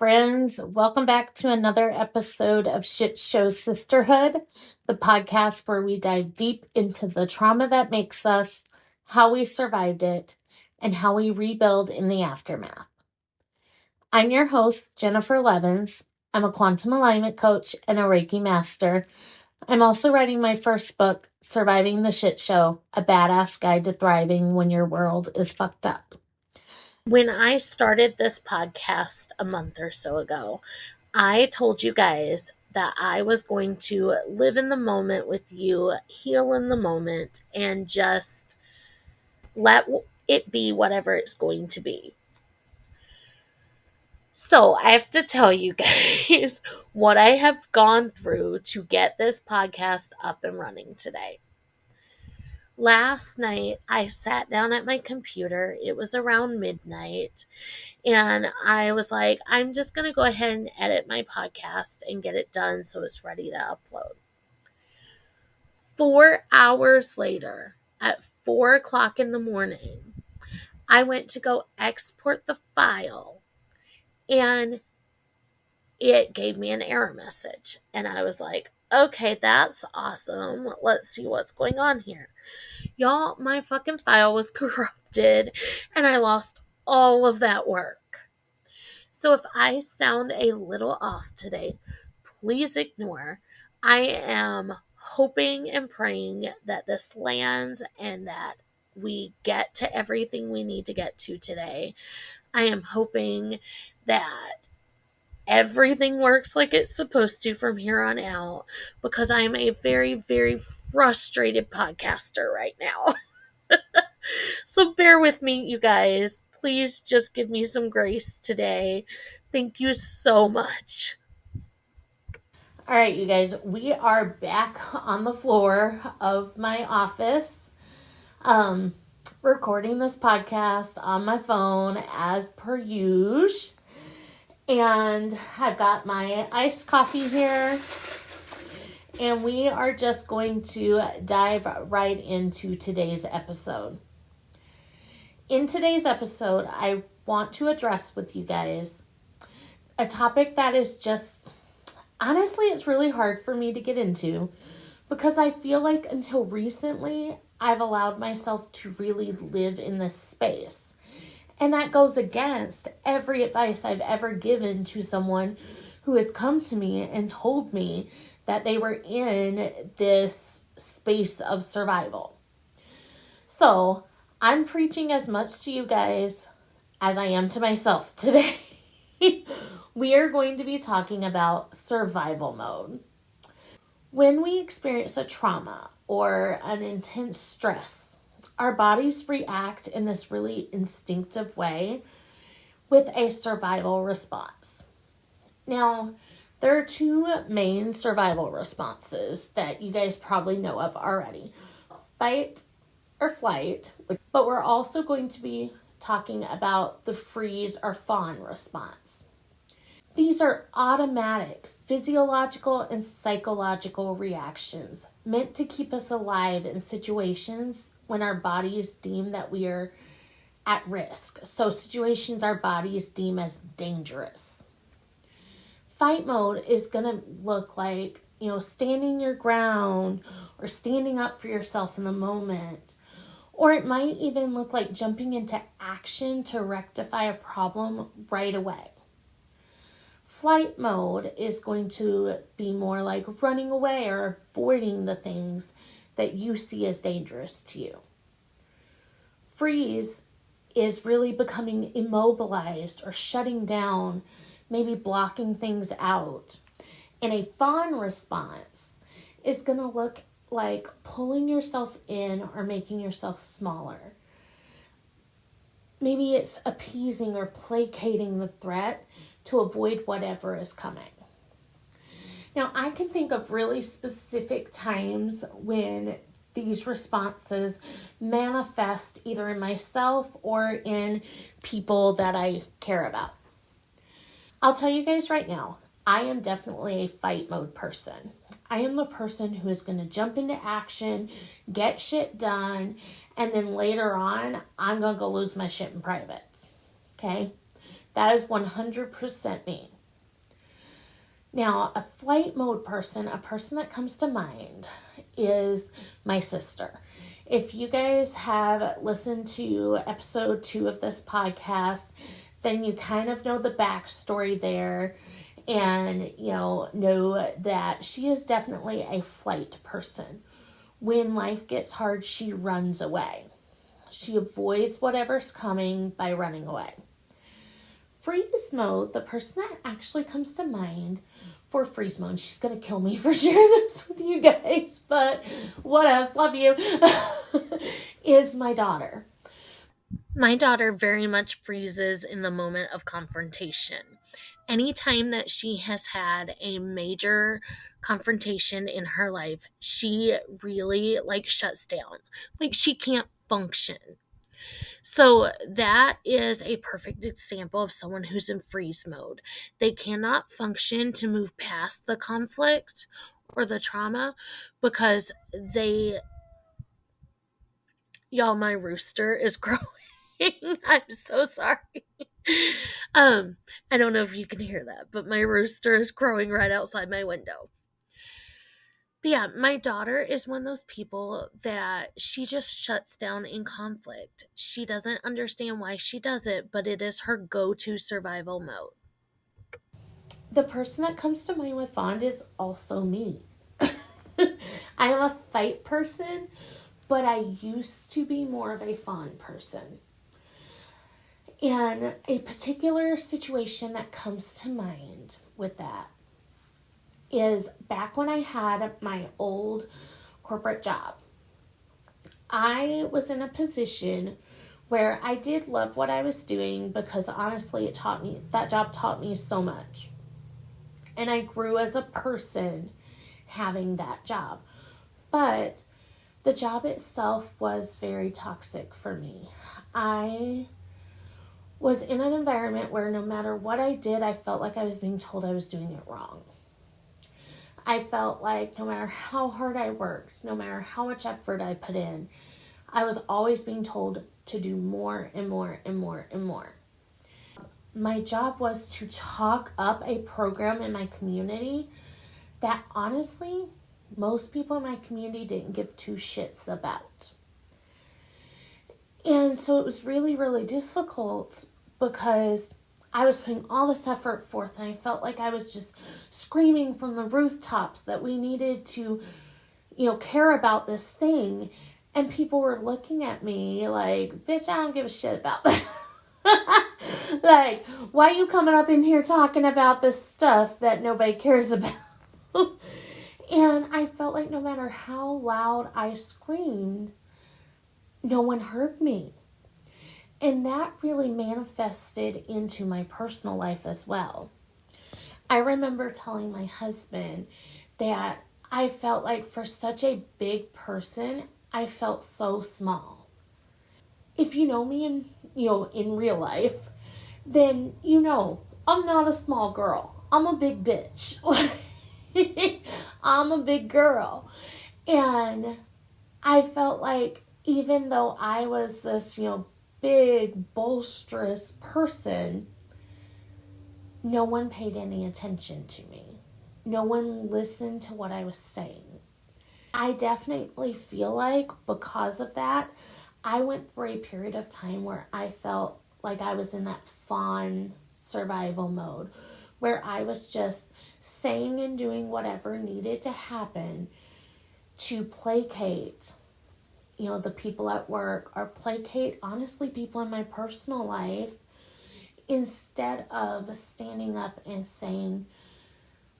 friends. Welcome back to another episode of Shitshow Sisterhood, the podcast where we dive deep into the trauma that makes us, how we survived it, and how we rebuild in the aftermath. I'm your host, Jennifer Levins. I'm a quantum alignment coach and a Reiki master. I'm also writing my first book, Surviving the Shit Show, a badass guide to thriving when your world is fucked up. When I started this podcast a month or so ago, I told you guys that I was going to live in the moment with you, heal in the moment, and just let it be whatever it's going to be. So I have to tell you guys what I have gone through to get this podcast up and running today. Last night, I sat down at my computer. It was around midnight. And I was like, I'm just going to go ahead and edit my podcast and get it done so it's ready to upload. 4 hours later, at 4 o'clock in the morning, I went to go export the file and it gave me an error message. And I was like, okay, that's awesome. Let's see what's going on here. Y'all, my fucking file was corrupted and I lost all of that work. So if I sound a little off today, please ignore. I am hoping and praying that this lands and that we get to everything we need to get to today. I am hoping that everything works like it's supposed to from here on out because I am a very, very frustrated podcaster right now. So bear with me, you guys. Please just give me some grace today. Thank you so much. All right, you guys, we are back on the floor of my office, recording this podcast on my phone as per usual. And I've got my iced coffee here. And we are just going to dive right into today's episode. In today's episode, I want to address with you guys a topic that is just, honestly, it's really hard for me to get into because I feel like until recently, I've allowed myself to really live in this space. And that goes against every advice I've ever given to someone who has come to me and told me that they were in this space of survival. So I'm preaching as much to you guys as I am to myself today. We are going to be talking about survival mode. When we experience a trauma or an intense stress, our bodies react in this really instinctive way with a survival response. Now, there are two main survival responses that you guys probably know of already. Fight or flight, but we're also going to be talking about the freeze or fawn response. These are automatic physiological and psychological reactions meant to keep us alive in situations when our bodies deem that we are at risk. So situations our bodies deem as dangerous. Fight mode is going to look like, standing your ground or standing up for yourself in the moment. Or it might even look like jumping into action to rectify a problem right away. Flight mode is going to be more like running away or avoiding the things that you see as dangerous to you. Freeze is really becoming immobilized or shutting down, maybe blocking things out. And a fawn response is going to look like pulling yourself in or making yourself smaller. Maybe it's appeasing or placating the threat to avoid whatever is coming. Now, I can think of really specific times when these responses manifest either in myself or in people that I care about. I'll tell you guys right now, I am definitely a fight mode person. I am the person who is going to jump into action, get shit done, and then later on, I'm going to go lose my shit in private. Okay? That is 100% me. Now, a flight mode person, a person that comes to mind is my sister. If you guys have listened to episode 2 of this podcast, then you kind of know the backstory there and, know that she is definitely a flight person. When life gets hard, she runs away. She avoids whatever's coming by running away. Freeze mode, the person that actually comes to mind for freeze mode, she's going to kill me for sharing this with you guys, but what else, love you, is my daughter. My daughter very much freezes in the moment of confrontation. Anytime that she has had a major confrontation in her life, she really shuts down. She can't function. So that is a perfect example of someone who's in freeze mode. They cannot function to move past the conflict or the trauma because my rooster is growing. I'm so sorry. I don't know if you can hear that, but my rooster is crowing right outside my window. But yeah, my daughter is one of those people that she just shuts down in conflict. She doesn't understand why she does it, but it is her go-to survival mode. The person that comes to mind with fawn is also me. I am a fight person, but I used to be more of a fawn person. And a particular situation that comes to mind with that is back when I had my old corporate job. I was in a position where I did love what I was doing because honestly that job taught me so much. And I grew as a person having that job. But the job itself was very toxic for me. I was in an environment where no matter what I did, I felt like I was being told I was doing it wrong. I felt like no matter how hard I worked, no matter how much effort I put in, I was always being told to do more and more and more and more. My job was to talk up a program in my community that honestly, most people in my community didn't give two shits about. And so it was really, really difficult because I was putting all this effort forth and I felt like I was just screaming from the rooftops that we needed to, care about this thing. And people were looking at me like, bitch, I don't give a shit about that. Why are you coming up in here talking about this stuff that nobody cares about? And I felt like no matter how loud I screamed, no one heard me. And that really manifested into my personal life as well. I remember telling my husband that I felt like for such a big person, I felt so small. If you know me in real life, then I'm not a small girl. I'm a big bitch. I'm a big girl. And I felt like even though I was this, big, bolsterous person, no one paid any attention to me. No one listened to what I was saying. I definitely feel like because of that, I went through a period of time where I felt like I was in that fawn survival mode, where I was just saying and doing whatever needed to happen to placate the people at work or placate, honestly, people in my personal life instead of standing up and saying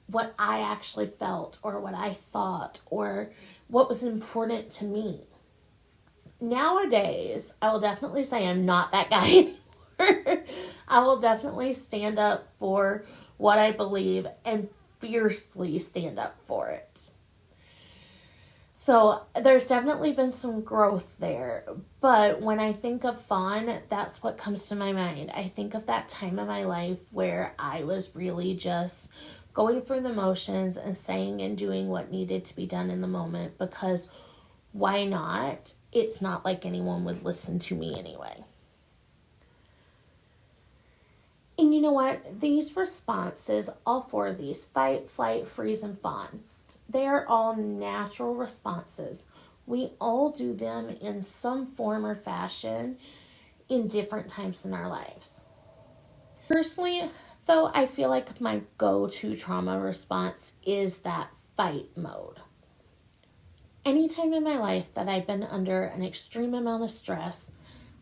what I actually felt or what I thought or what was important to me. Nowadays, I will definitely say I'm not that guy anymore. I will definitely stand up for what I believe and fiercely stand up for it. So there's definitely been some growth there. But when I think of fawn, that's what comes to my mind. I think of that time in my life where I was really just going through the motions and saying and doing what needed to be done in the moment because why not? It's not like anyone would listen to me anyway. And you know what? These responses, all four of these, fight, flight, freeze, and fawn, they are all natural responses. We all do them in some form or fashion in different times in our lives. Personally, though, I feel like my go-to trauma response is that fight mode. Anytime in my life that I've been under an extreme amount of stress,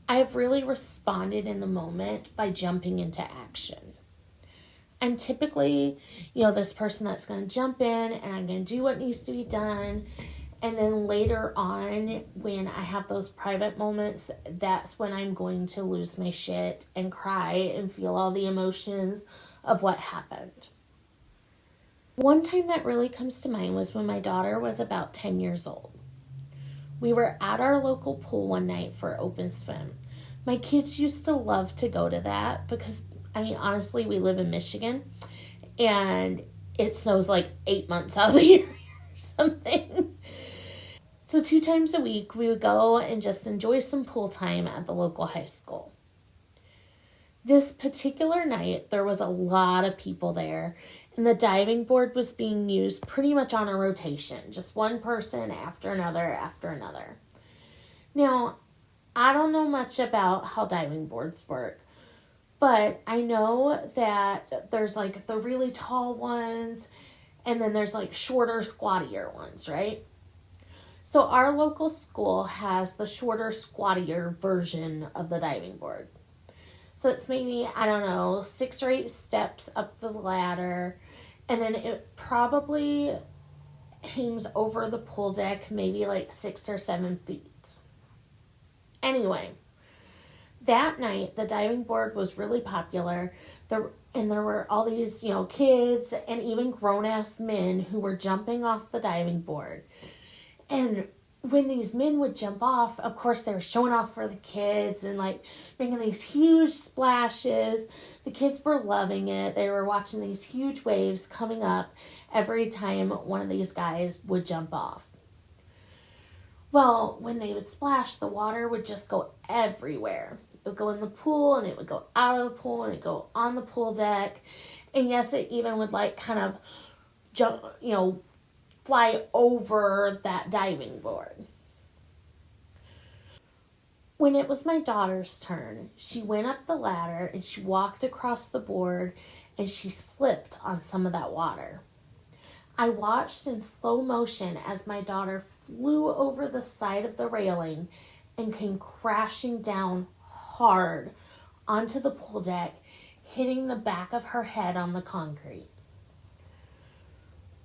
I have really responded in the moment by jumping into action. I'm typically, this person that's going to jump in and I'm going to do what needs to be done. And then later on, when I have those private moments, that's when I'm going to lose my shit and cry and feel all the emotions of what happened. One time that really comes to mind was when my daughter was about 10 years old. We were at our local pool one night for open swim. My kids used to love to go to that because, honestly, we live in Michigan and it snows like 8 months out of the year or something. So 2 times a week, we would go and just enjoy some pool time at the local high school. This particular night, there was a lot of people there, and the diving board was being used pretty much on a rotation, just one person after another after another. Now, I don't know much about how diving boards work, but I know that there's like the really tall ones, and then there's like shorter, squattier ones, right? So our local school has the shorter, squattier version of the diving board. So it's maybe, 6 or 8 steps up the ladder. And then it probably hangs over the pool deck maybe like 6 or 7 feet. Anyway, that night the diving board was really popular. There were all these, kids and even grown-ass men who were jumping off the diving board. And when these men would jump off, of course, they were showing off for the kids and like making these huge splashes. The kids were loving it. They were watching these huge waves coming up every time one of these guys would jump off. Well, when they would splash, the water would just go everywhere. It would go in the pool and it would go out of the pool and it would go on the pool deck. And yes, it even would like kind of jump, fly over that diving board. When it was my daughter's turn, she went up the ladder and she walked across the board and she slipped on some of that water. I watched in slow motion as my daughter flew over the side of the railing and came crashing down hard onto the pool deck, hitting the back of her head on the concrete.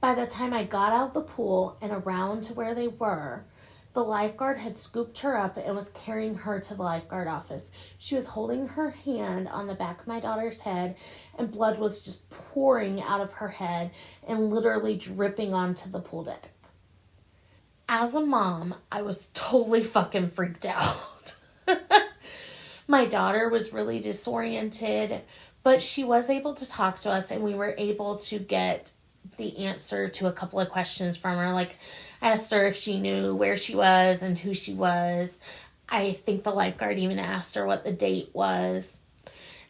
By the time I got out of the pool and around to where they were, the lifeguard had scooped her up and was carrying her to the lifeguard office. She was holding her hand on the back of my daughter's head, and blood was just pouring out of her head and literally dripping onto the pool deck. As a mom, I was totally fucking freaked out. My daughter was really disoriented, but she was able to talk to us, and we were able to get the answer to a couple of questions from her. Like, I asked her if she knew where she was and who she was. I think the lifeguard even asked her what the date was.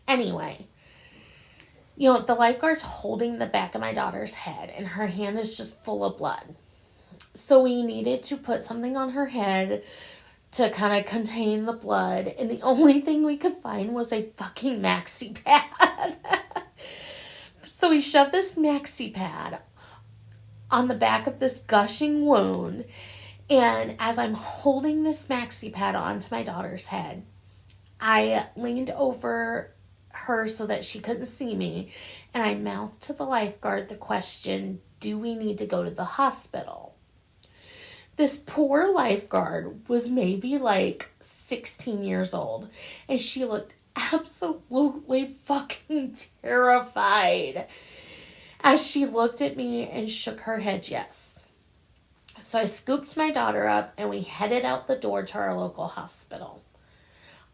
Anyway, the lifeguard's holding the back of my daughter's head and her hand is just full of blood. So we needed to put something on her head to kind of contain the blood, and the only thing we could find was a fucking maxi pad. So we shoved this maxi pad on the back of this gushing wound, and as I'm holding this maxi pad onto my daughter's head, I leaned over her so that she couldn't see me, and I mouthed to the lifeguard the question, do we need to go to the hospital? This poor lifeguard was maybe like 16 years old, and she looked absolutely fucking terrified as she looked at me and shook her head yes. So I scooped my daughter up and we headed out the door to our local hospital.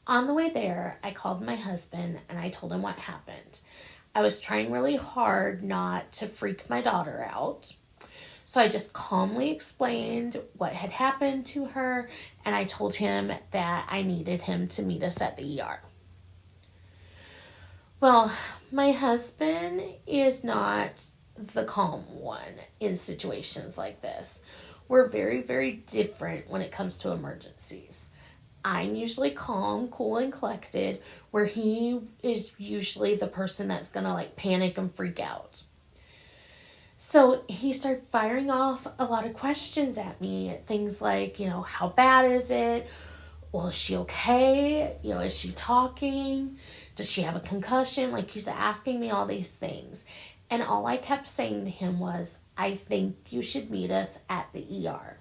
On the way there, I called my husband and I told him what happened. I was trying really hard not to freak my daughter out. So I just calmly explained what had happened to her, and I told him that I needed him to meet us at the ER. Well, my husband is not the calm one in situations like this. We're very, very different when it comes to emergencies. I'm usually calm, cool, and collected, where he is usually the person that's gonna like panic and freak out. So he started firing off a lot of questions at me. Things like, how bad is it? Well, is she okay? Is she talking? Does she have a concussion? Like, he's asking me all these things. And all I kept saying to him was, I think you should meet us at the ER.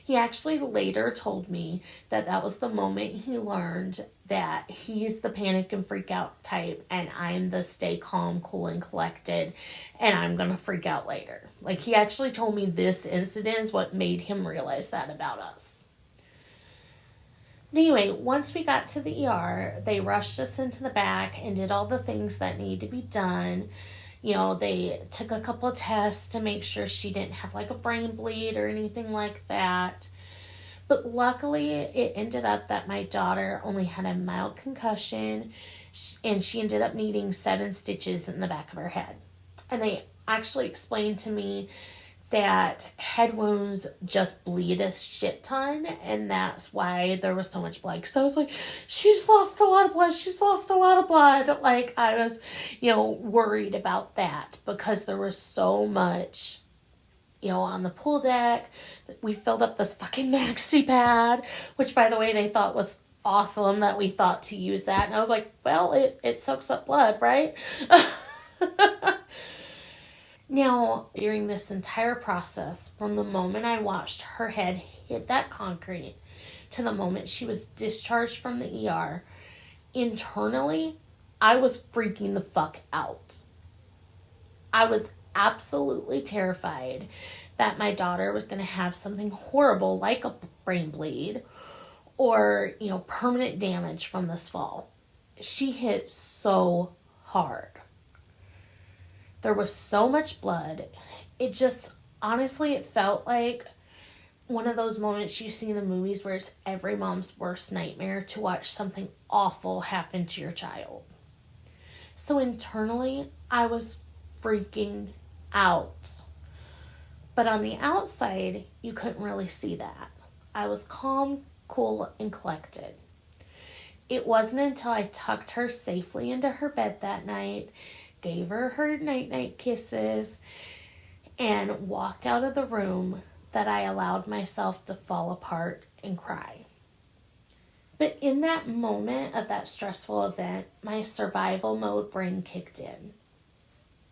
He actually later told me that that was the moment he learned that he's the panic and freak out type and I'm the stay calm, cool, and collected, and I'm going to freak out later. Like, he actually told me this incident is what made him realize that about us. Anyway, once we got to the ER, they rushed us into the back and did all the things that need to be done. They took a couple of tests to make sure she didn't have like a brain bleed or anything like that. But luckily, it ended up that my daughter only had a mild concussion and she ended up needing 7 stitches in the back of her head. And they actually explained to me that head wounds just bleed a shit ton, and that's why there was so much blood. Because I was like, she's lost a lot of blood. She's lost a lot of blood. Like, I was, worried about that because there was so much, on the pool deck. We filled up this fucking maxi pad, which, by the way, they thought was awesome that we thought to use that. And I was like, well, it soaks up blood, right? Now, during this entire process, from the moment I watched her head hit that concrete to the moment she was discharged from the ER, internally, I was freaking the fuck out. I was absolutely terrified that my daughter was going to have something horrible like a brain bleed or, permanent damage from this fall. She hit so hard. There was so much blood. It just, honestly, it felt like one of those moments you see in the movies where it's every mom's worst nightmare to watch something awful happen to your child. So internally, I was freaking out. But on the outside, you couldn't really see that. I was calm, cool, and collected. It wasn't until I tucked her safely into her bed that night, gave her her night-night kisses, and walked out of the room that I allowed myself to fall apart and cry. But in that moment of that stressful event, my survival mode brain kicked in.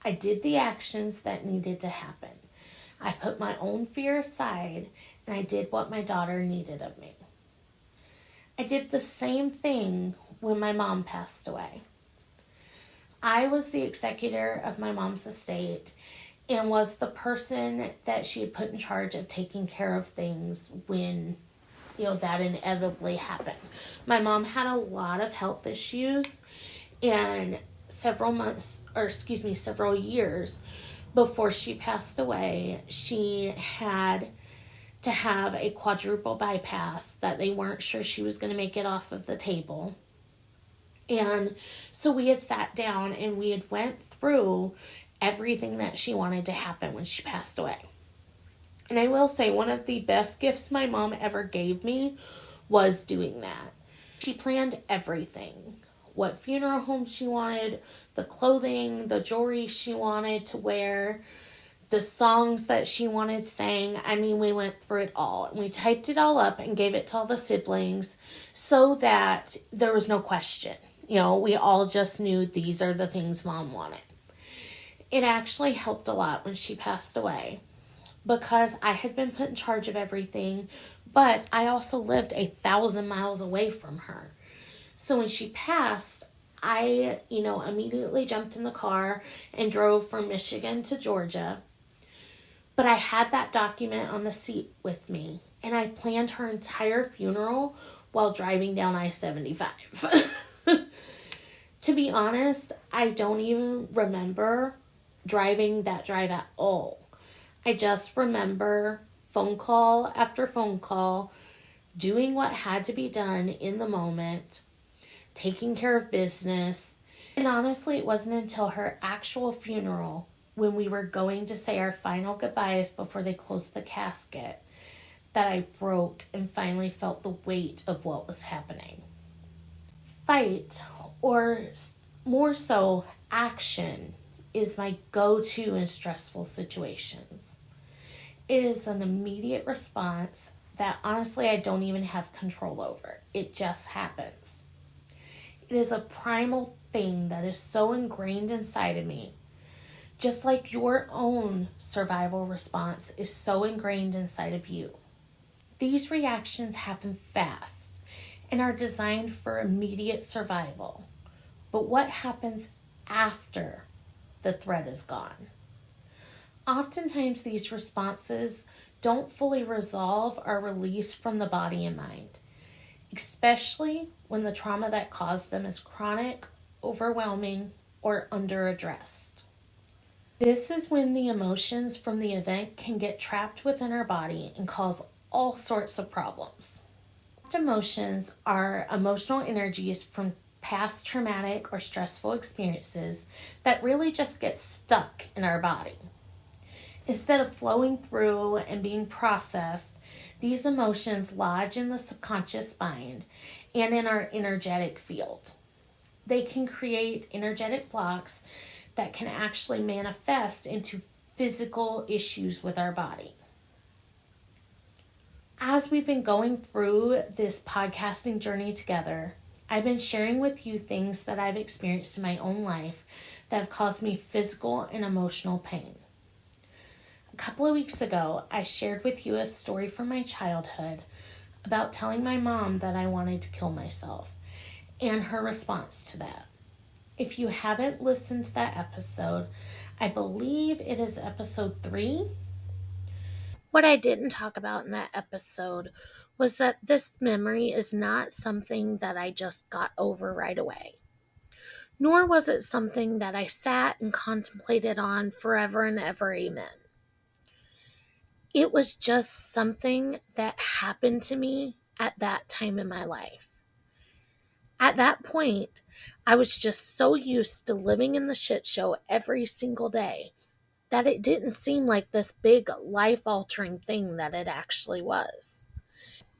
I did the actions that needed to happen. I put my own fear aside, and I did what my daughter needed of me. I did the same thing when my mom passed away. I was the executor of my mom's estate and was the person that she had put in charge of taking care of things when, that inevitably happened. My mom had a lot of health issues, and several years before she passed away, she had to have a quadruple bypass that they weren't sure she was going to make it off of the table. And so we had sat down and we had went through everything that she wanted to happen when she passed away. And I will say, one of the best gifts my mom ever gave me was doing that. She planned everything. What funeral home she wanted, the clothing, the jewelry she wanted to wear, the songs that she wanted sang. I mean, we went through it all. And we typed it all up and gave it to all the siblings so that there was no question. We all just knew these are the things Mom wanted. It actually helped a lot when she passed away because I had been put in charge of everything, but I also lived 1,000 miles away from her. So when she passed, I, immediately jumped in the car and drove from Michigan to Georgia. But I had that document on the seat with me, and I planned her entire funeral while driving down I-75. To be honest, I don't even remember driving that drive at all. I just remember phone call after phone call, doing what had to be done in the moment, taking care of business, And honestly, it wasn't until her actual funeral, when we were going to say our final goodbyes before they closed the casket, that I broke and finally felt the weight of what was happening. Fight, or more so, action, is my go to in stressful situations. It is an immediate response that honestly I don't even have control over. It just happens. It is a primal thing that is so ingrained inside of me, just like your own survival response is so ingrained inside of you. These reactions happen fast and are designed for immediate survival. But what happens after the threat is gone? Oftentimes, these responses don't fully resolve or release from the body and mind, especially when the trauma that caused them is chronic, overwhelming, or under-addressed. This is when the emotions from the event can get trapped within our body and cause all sorts of problems. Emotions are emotional energies from past traumatic or stressful experiences that really just get stuck in our body. Instead of flowing through and being processed, these emotions lodge in the subconscious mind and in our energetic field. They can create energetic blocks that can actually manifest into physical issues with our body. As we've been going through this podcasting journey together, I've been sharing with you things that I've experienced in my own life that have caused me physical and emotional pain. A couple of weeks ago, I shared with you a story from my childhood about telling my mom that I wanted to kill myself and her response to that. If you haven't listened to that episode, I believe it is episode 3. What I didn't talk about in that episode was that this memory is not something that I just got over right away. Nor was it something that I sat and contemplated on forever and ever, amen. It was just something that happened to me at that time in my life. At that point, I was just so used to living in the shit show every single day that it didn't seem like this big life-altering thing that it actually was.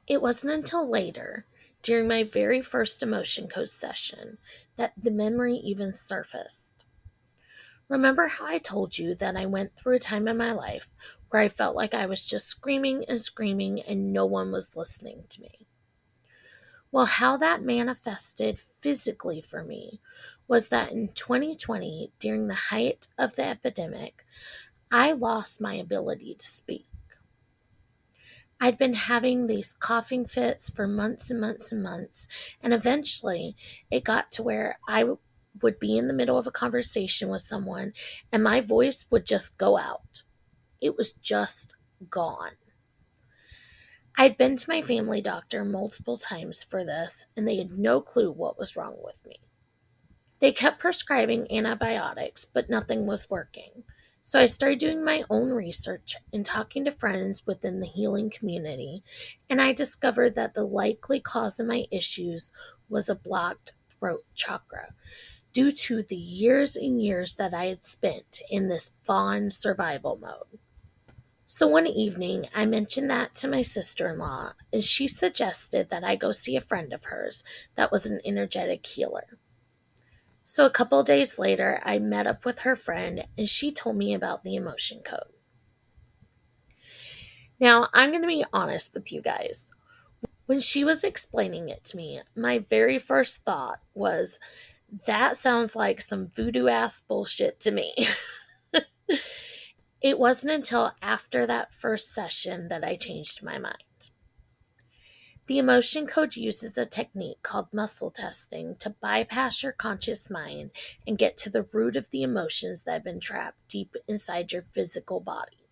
It wasn't until later, during my very first emotion code session, that the memory even surfaced. Remember how I told you that I went through a time in my life where I felt like I was just screaming and screaming and no one was listening to me? Well, how that manifested physically for me was that in 2020, during the height of the epidemic, I lost my ability to speak. I'd been having these coughing fits for months and months and months, and eventually it got to where I would be in the middle of a conversation with someone and my voice would just go out. It was just gone. I'd been to my family doctor multiple times for this, and they had no clue what was wrong with me. They kept prescribing antibiotics, but nothing was working. So I started doing my own research and talking to friends within the healing community, and I discovered that the likely cause of my issues was a blocked throat chakra due to the years and years that I had spent in this fawn survival mode. So one evening, I mentioned that to my sister-in-law, and she suggested that I go see a friend of hers that was an energetic healer. So a couple of days later, I met up with her friend, and she told me about the emotion code. Now, I'm going to be honest with you guys. When she was explaining it to me, my very first thought was, that sounds like some voodoo-ass bullshit to me. It wasn't until after that first session that I changed my mind. The emotion code uses a technique called muscle testing to bypass your conscious mind and get to the root of the emotions that have been trapped deep inside your physical body.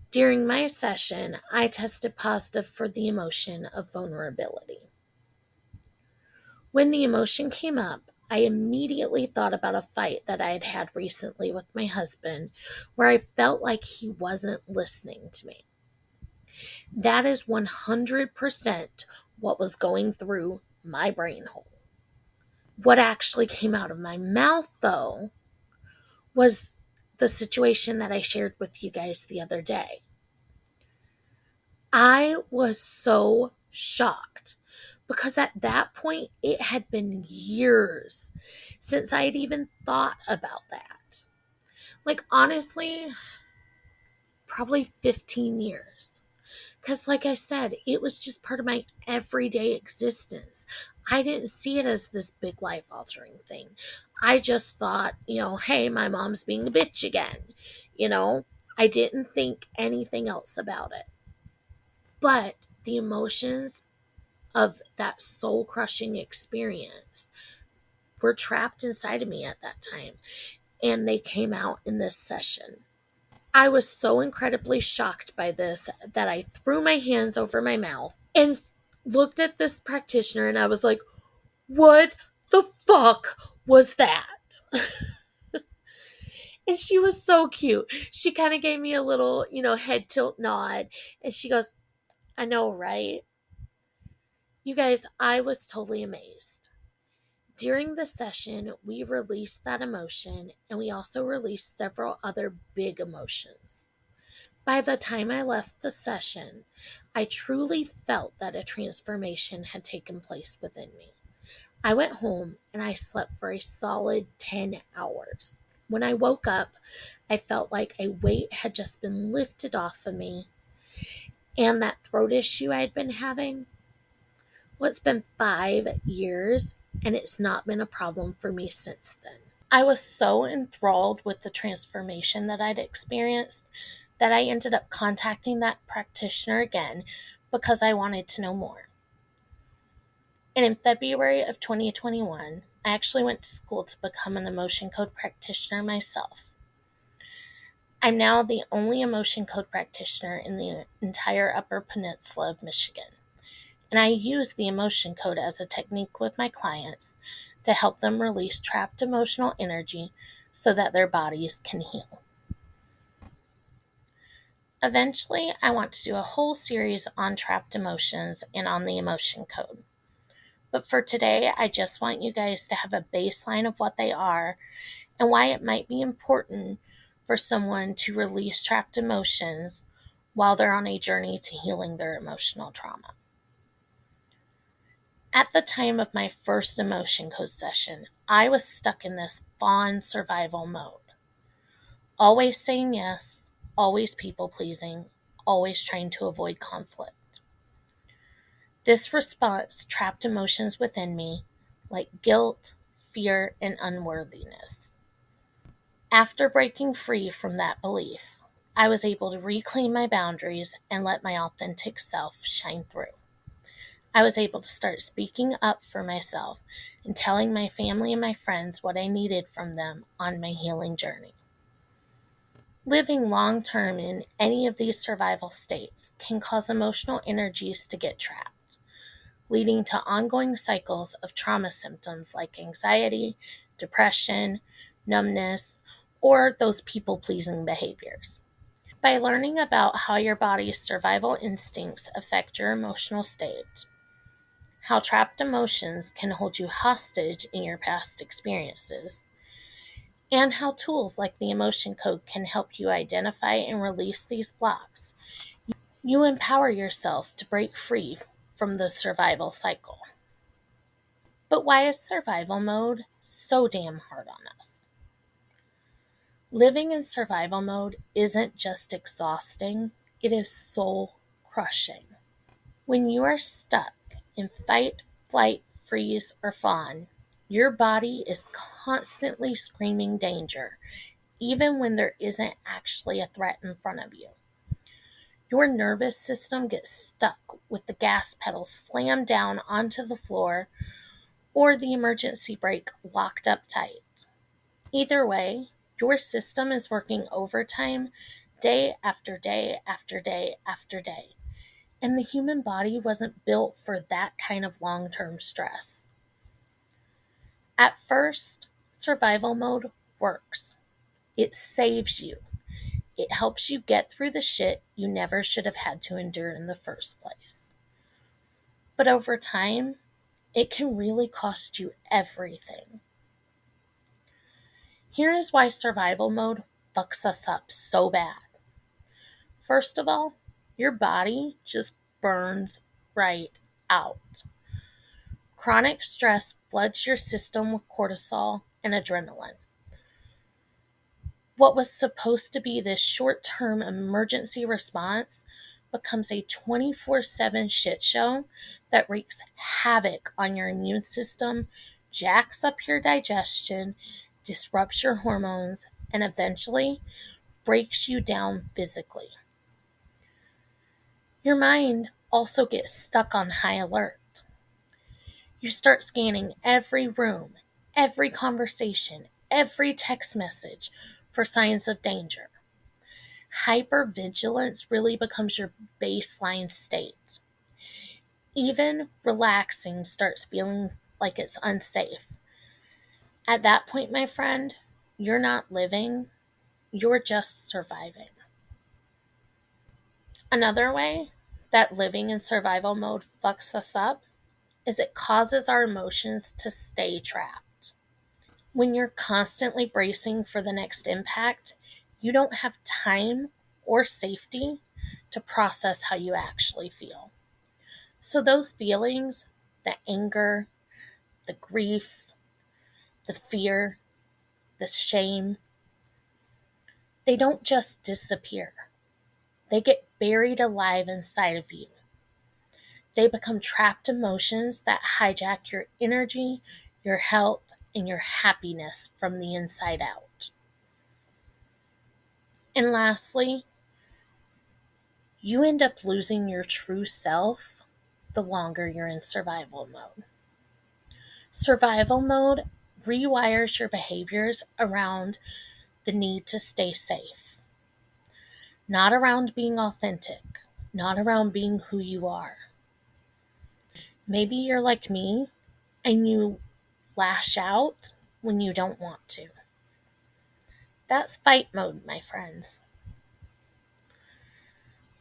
During my session, I tested positive for the emotion of vulnerability. When the emotion came up, I immediately thought about a fight that I had had recently with my husband where I felt like he wasn't listening to me. That is 100% what was going through my brain hole. What actually came out of my mouth, though, was the situation that I shared with you guys the other day. I was so shocked because at that point, it had been years since I had even thought about that. Like, honestly, probably 15 years. Because, like I said, it was just part of my everyday existence. I didn't see it as this big life altering thing. I just thought, hey, my mom's being a bitch again. I didn't think anything else about it. But the emotions of that soul crushing experience were trapped inside of me at that time. And they came out in this session. I was so incredibly shocked by this that I threw my hands over my mouth and looked at this practitioner and I was like, what the fuck was that? And she was so cute. She kind of gave me a little, head tilt nod. And she goes, I know, right? You guys, I was totally amazed. During the session, we released that emotion and we also released several other big emotions. By the time I left the session, I truly felt that a transformation had taken place within me. I went home and I slept for a solid 10 hours. When I woke up, I felt like a weight had just been lifted off of me, and that throat issue I'd been having, well, it's been 5 years, and it's not been a problem for me since then. I was so enthralled with the transformation that I'd experienced that I ended up contacting that practitioner again because I wanted to know more. And in February of 2021, I actually went to school to become an emotion code practitioner myself. I'm now the only emotion code practitioner in the entire Upper Peninsula of Michigan. And I use the emotion code as a technique with my clients to help them release trapped emotional energy so that their bodies can heal. Eventually, I want to do a whole series on trapped emotions and on the emotion code. But for today, I just want you guys to have a baseline of what they are and why it might be important for someone to release trapped emotions while they're on a journey to healing their emotional trauma. At the time of my first emotion code session, I was stuck in this fawn survival mode. Always saying yes, always people pleasing, always trying to avoid conflict. This response trapped emotions within me like guilt, fear, and unworthiness. After breaking free from that belief, I was able to reclaim my boundaries and let my authentic self shine through. I was able to start speaking up for myself and telling my family and my friends what I needed from them on my healing journey. Living long-term in any of these survival states can cause emotional energies to get trapped, leading to ongoing cycles of trauma symptoms like anxiety, depression, numbness, or those people-pleasing behaviors. By learning about how your body's survival instincts affect your emotional state, how trapped emotions can hold you hostage in your past experiences, and how tools like the emotion code can help you identify and release these blocks, you empower yourself to break free from the survival cycle. But why is survival mode so damn hard on us? Living in survival mode isn't just exhausting, it is soul crushing. When you are stuck in fight, flight, freeze, or fawn, your body is constantly screaming danger, even when there isn't actually a threat in front of you. Your nervous system gets stuck with the gas pedal slammed down onto the floor or the emergency brake locked up tight. Either way, your system is working overtime day after day after day after day. And the human body wasn't built for that kind of long-term stress. At first, survival mode works. It saves you. It helps you get through the shit you never should have had to endure in the first place. But over time, it can really cost you everything. Here is why survival mode fucks us up so bad. First of all, your body just burns right out. Chronic stress floods your system with cortisol and adrenaline. What was supposed to be this short-term emergency response becomes a 24/7 shit show that wreaks havoc on your immune system, jacks up your digestion, disrupts your hormones, and eventually breaks you down physically. Your mind also gets stuck on high alert. You start scanning every room, every conversation, every text message for signs of danger. Hypervigilance really becomes your baseline state. Even relaxing starts feeling like it's unsafe. At that point, my friend, you're not living, you're just surviving. Another way that living in survival mode fucks us up is it causes our emotions to stay trapped. When you're constantly bracing for the next impact, you don't have time or safety to process how you actually feel. So those feelings, the anger, the grief, the fear, the shame, they don't just disappear. They get buried alive inside of you. They become trapped emotions that hijack your energy, your health, and your happiness from the inside out. And lastly, you end up losing your true self the longer you're in survival mode. Survival mode rewires your behaviors around the need to stay safe, not around being authentic, not around being who you are. Maybe you're like me and you lash out when you don't want to. That's fight mode, my friends.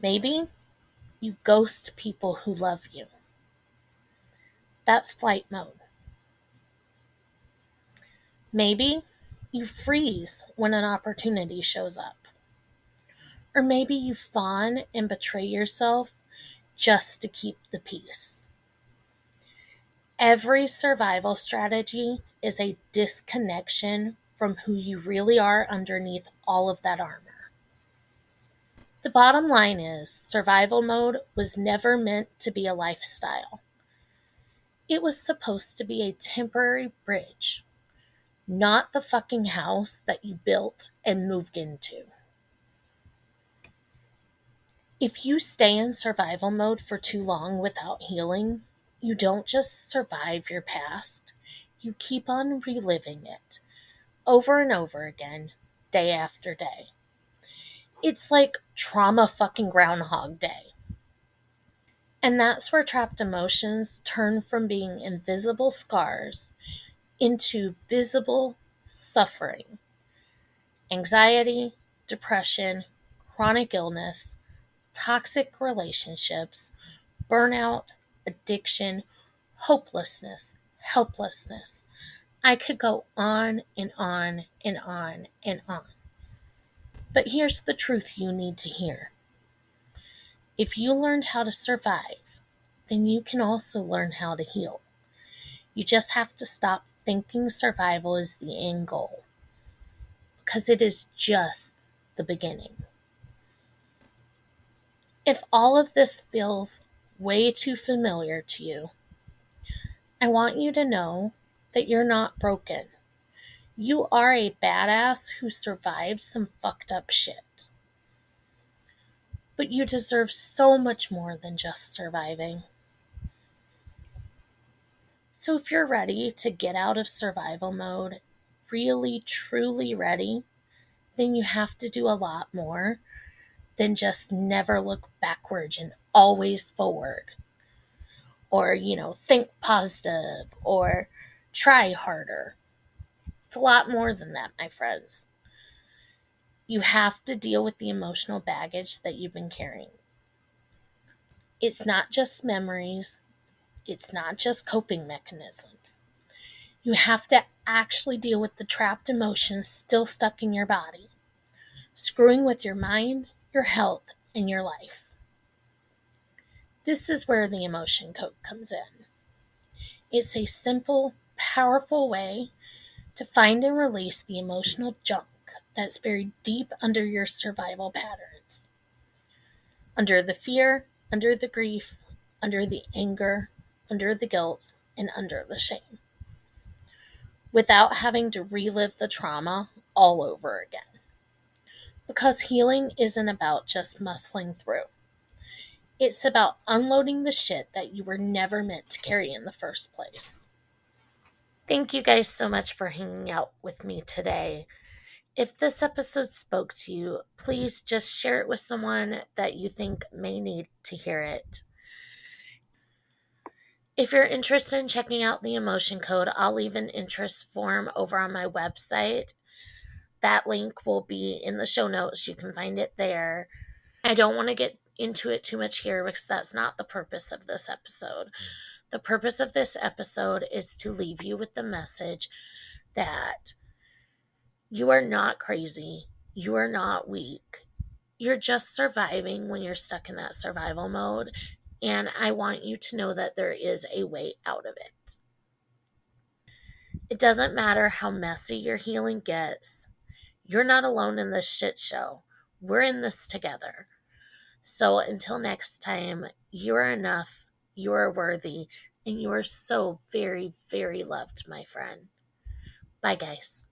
Maybe you ghost people who love you. That's flight mode. Maybe you freeze when an opportunity shows up. Or maybe you fawn and betray yourself just to keep the peace. Every survival strategy is a disconnection from who you really are underneath all of that armor. The bottom line is, survival mode was never meant to be a lifestyle. It was supposed to be a temporary bridge, not the fucking house that you built and moved into. If you stay in survival mode for too long without healing, you don't just survive your past, you keep on reliving it over and over again, day after day. It's like trauma fucking Groundhog Day. And that's where trapped emotions turn from being invisible scars into visible suffering. Anxiety, depression, chronic illness, toxic relationships, burnout, addiction, hopelessness, helplessness. I could go on and on and on and on. But here's the truth you need to hear. If you learned how to survive, then you can also learn how to heal. You just have to stop thinking survival is the end goal, because it is just the beginning. If all of this feels way too familiar to you, I want you to know that you're not broken. You are a badass who survived some fucked up shit. But you deserve so much more than just surviving. So if you're ready to get out of survival mode, really truly ready, then you have to do a lot more than just never look backwards and always forward. Or, think positive or try harder. It's a lot more than that, my friends. You have to deal with the emotional baggage that you've been carrying. It's not just memories, It's not just coping mechanisms. You have to actually deal with the trapped emotions still stuck in your body, screwing with your mind, your health, and your life. This is where the emotion code comes in. It's a simple, powerful way to find and release the emotional junk that's buried deep under your survival patterns. Under the fear, under the grief, under the anger, under the guilt, and under the shame. Without having to relive the trauma all over again. Because healing isn't about just muscling through. It's about unloading the shit that you were never meant to carry in the first place. Thank you guys so much for hanging out with me today. If this episode spoke to you, please just share it with someone that you think may need to hear it. If you're interested in checking out the emotion code, I'll leave an interest form over on my website. That link will be in the show notes. You can find it there. I don't want to get into it too much here because that's not the purpose of this episode. The purpose of this episode is to leave you with the message that you are not crazy. You are not weak. You're just surviving when you're stuck in that survival mode. And I want you to know that there is a way out of it. It doesn't matter how messy your healing gets. You're not alone in this shit show. We're in this together. So until next time, you are enough, you are worthy, and you are so very, very loved, my friend. Bye, guys.